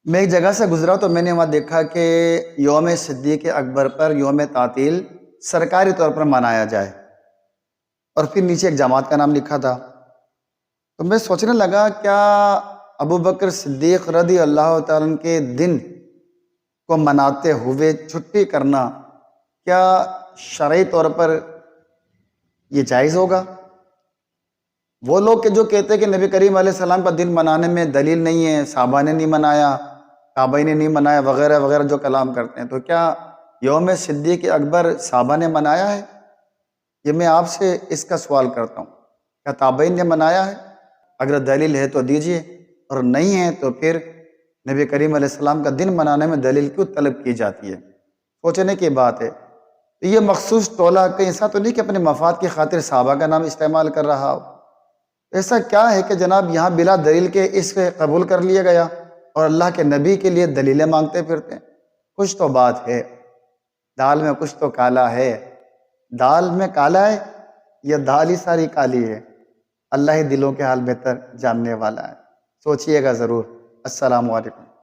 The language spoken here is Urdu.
میں ایک جگہ سے گزرا تو میں نے وہاں دیکھا کہ یوم صدیق اکبر پر یوم تعطیل سرکاری طور پر منایا جائے، اور پھر نیچے ایک جماعت کا نام لکھا تھا۔ تو میں سوچنے لگا، کیا ابو بکر صدیق رضی اللہ تعالیٰ عنہ کے دن کو مناتے ہوئے چھٹی کرنا کیا شرعی طور پر یہ جائز ہوگا؟ وہ لوگ کہ جو کہتے ہیں کہ نبی کریم علیہ السلام کا دن منانے میں دلیل نہیں ہے، صحابہ نے نہیں منایا، تابعی نے نہیں منایا، وغیرہ وغیرہ جو کلام کرتے ہیں، تو کیا یوم صدیق اکبر صحابہ نے منایا ہے؟ یہ میں آپ سے اس کا سوال کرتا ہوں، کیا تابعین نے منایا ہے؟ اگر دلیل ہے تو دیجئے، اور نہیں ہے تو پھر نبی کریم علیہ السلام کا دن منانے میں دلیل کیوں طلب کی جاتی ہے؟ سوچنے کی بات ہے۔ یہ مخصوص ٹولہ کہیں ایسا تو نہیں کہ اپنے مفاد کی خاطر صحابہ کا نام استعمال کر رہا ہو؟ ایسا کیا ہے کہ جناب یہاں بلا دلیل کے اس کو قبول کر لیا گیا اور اللہ کے نبی کے لیے دلیلیں مانگتے پھرتے ہیں؟ کچھ تو بات ہے، دال میں کچھ تو کالا ہے۔ دال میں کالا ہے یا دال ہی ساری کالی ہے؟ اللہ ہی دلوں کے حال بہتر جاننے والا ہے۔ سوچئے گا ضرور۔ السلام علیکم۔